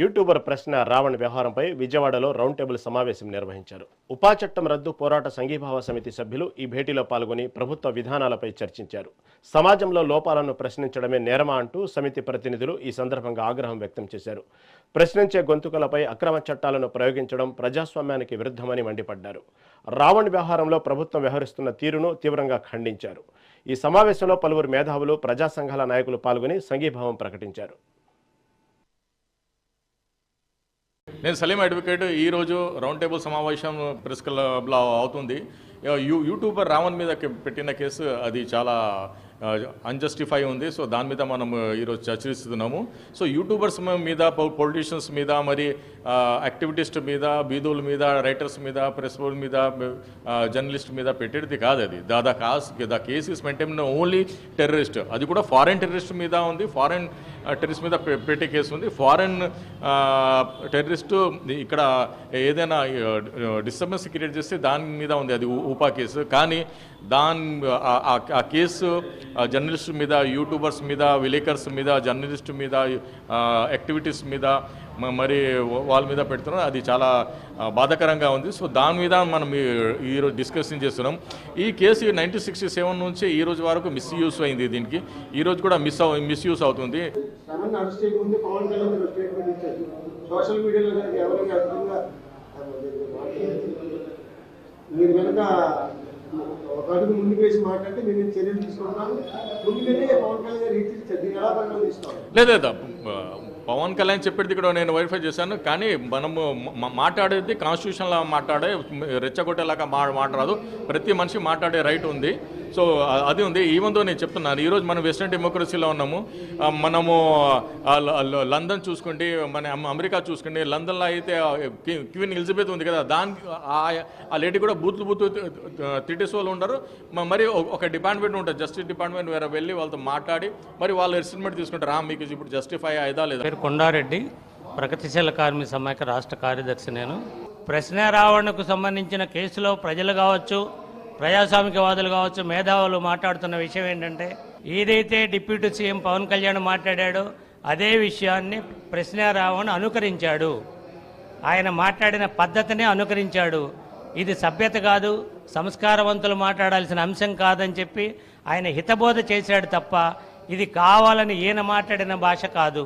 YouTuber ప్రశ్న రావణ్ వ్యవహారంపై విజయవాడలో రౌండ్ టేబుల్ సమావేశం నిర్వహించారు. ఉపా చట్టం రద్దు పోరాట సంఘీభావ సమితి సభ్యులు ఈ భేటీలో పాల్గొని ప్రభుత్వ విధానాలపై చర్చించారు. సమాజంలో లోపాలను ప్రశ్నించడమే నేరమా అంటూ సమితి ప్రతినిధులు ఈ సందర్భంగా ఆగ్రహం వ్యక్తం చేశారు. ప్రశ్నించే గొంతుకలపై అక్రమ చట్టాలను ప్రయోగించడం ప్రజాస్వామ్యానికి విరుద్ధమని మండిపడ్డారు. రావణ్ వ్యవహారంలో ప్రభుత్వం వ్యవహరిస్తున్న తీరును తీవ్రంగా ఖండించారు. ఈ సమావేశంలో పలువురు మేధావులు, ప్రజా సంఘాల నాయకులు పాల్గొని సంఘీభావం ప్రకటించారు. నేను సలీం అడ్వకేట్. ఈరోజు రౌండ్ టేబుల్ సమావేశం ప్రెస్ క్లబ్లో అవుతుంది. యూట్యూబర్ రావణ్ మీద పెట్టిన కేసు అది చాలా అన్జస్టిఫై ఉంది. సో దాని మీద మనం ఈరోజు చర్చిస్తున్నాము. సో యూట్యూబర్స్ మీద, పొలిటీషియన్స్ మీద, మరి యాక్టివిటిస్ట్ మీద, బీదోల మీద, రైటర్స్ మీద, ప్రెస్ మీద, జర్నలిస్ట్ మీద పెట్టేది కాదు. అది the case is maintain only terrorist. అది కూడా ఫారెన్ టెర్రరిస్ట్ మీద ఉంది. ఫారెన్ టెర్రరిస్ట్ మీద పెట్టే కేసు ఉంది. ఫారెన్ టెర్రరిస్టు ఇక్కడ ఏదైనా డిస్టర్బెన్స్ క్రియేట్ చేస్తే దాని మీద ఉంది. అది ఉపా కేసు. కానీ ఆ కేసు జర్నలిస్ట్ మీద, యూట్యూబర్స్ మీద, విలేకర్స్ మీద, జర్నలిస్ట్ మీద, యాక్టివిటీస్ మీద, మరి వాళ్ళ మీద పెడుతున్నాం. అది చాలా బాధాకరంగా ఉంది. సో దాని మీద మనం ఈరోజు డిస్కషన్ చేస్తున్నాం. ఈ కేసు 1967 నుంచి ఈ రోజు వరకు మిస్యూజ్ అయింది. దీనికి ఈరోజు కూడా మిస్యూజ్ అవుతుంది. సోషల్ మీడియాలో మీరు కనుక ఒక అడుగు ముందుకు వేసి మాట్లాడితే మేము చర్యలు తీసుకుంటాము. ముందుగానే పవన్ కళ్యాణ్ గారు దీన్ని ఎలా పరిణామం తీసుకోవాలి? లేదా పవన్ కళ్యాణ్ చెప్పేది కూడా నేను వెరిఫై చేశాను. కానీ మనము మాట్లాడేది కాన్స్టిట్యూషన్లో మాట్లాడే రెచ్చగొట్టేలాగా మాట్లాడదు. ప్రతి మనిషి మాట్లాడే రైట్ ఉంది. సో అది ఉంది. ఈవెన్ దో నేను చెప్తున్నాను, ఈరోజు మనం వెస్టర్న్ డెమోక్రసీలో ఉన్నాము. మనము లండన్ చూసుకోండి, మన అమెరికా చూసుకోండి. లండన్లో అయితే క్వీన్ ఎలిజబెత్ ఉంది కదా, దానికి ఆ లేడీ కూడా బూత్ తిట్టేసి వాళ్ళు ఉండరు. మరి ఒక డిపార్ట్మెంట్ ఉంటుంది, జస్టిస్ డిపార్ట్మెంట్, వేరే వెళ్ళి వాళ్ళతో మాట్లాడి మరి వాళ్ళు ఎస్టిమేట్ తీసుకుంటారు. మీకు ఇప్పుడు జస్టిఫై అయిదా లేదా? కొండారెడ్డి, ప్రగతిశీల కార్మిక సమాఖ్య రాష్ట్ర కార్యదర్శి. నేను ప్రశ్న రావణకు సంబంధించిన కేసులో ప్రజలు కావచ్చు, ప్రజాస్వామికవాదులు కావచ్చు, మేధావులు మాట్లాడుతున్న విషయం ఏంటంటే, ఏదైతే డిప్యూటీ సీఎం పవన్ కళ్యాణ్ మాట్లాడాడో అదే విషయాన్ని ప్రశ్న రావణ్ అనుకరించాడు. ఆయన మాట్లాడిన పద్ధతినే అనుకరించాడు. ఇది సభ్యత కాదు, సంస్కారవంతులు మాట్లాడాల్సిన అంశం కాదని చెప్పి ఆయన హితబోధ చేశాడు తప్ప ఇది కావాలని ఈయన మాట్లాడిన భాష కాదు.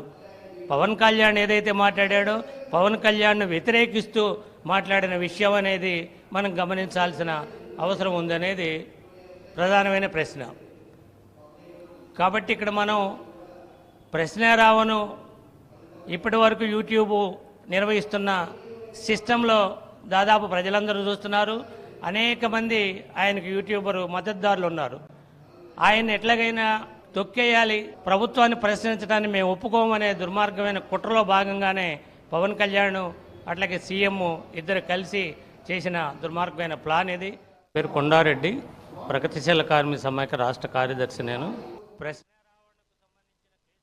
పవన్ కళ్యాణ్ ఏదైతే మాట్లాడాడో పవన్ కళ్యాణ్ను వ్యతిరేకిస్తూ మాట్లాడిన విషయం అనేది మనం గమనించాల్సిన అవసరం ఉందనేది ప్రధానమైన ప్రశ్న. కాబట్టి ఇక్కడ మనం ప్రశ్న రావను ఇప్పటి వరకు యూట్యూబ్ నిర్వహిస్తున్న సిస్టంలో దాదాపు ప్రజలందరూ చూస్తున్నారు. అనేక మంది ఆయనకు యూట్యూబర్ మద్దతుదారులు ఉన్నారు. ఆయన ఎట్లాగైనా తొక్కేయాలి, ప్రభుత్వాన్ని ప్రశ్నించడాన్ని మేము ఒప్పుకోమనే దుర్మార్గమైన కుట్రలో భాగంగానే పవన్ కళ్యాణ్ అట్లాగే సీఎం ఇద్దరు కలిసి చేసిన దుర్మార్గమైన ప్లాన్ ఇది. పేరు కొండారెడ్డి, ప్రగతిశీల కార్మిక సమాఖ్య రాష్ట్ర కార్యదర్శి. నేను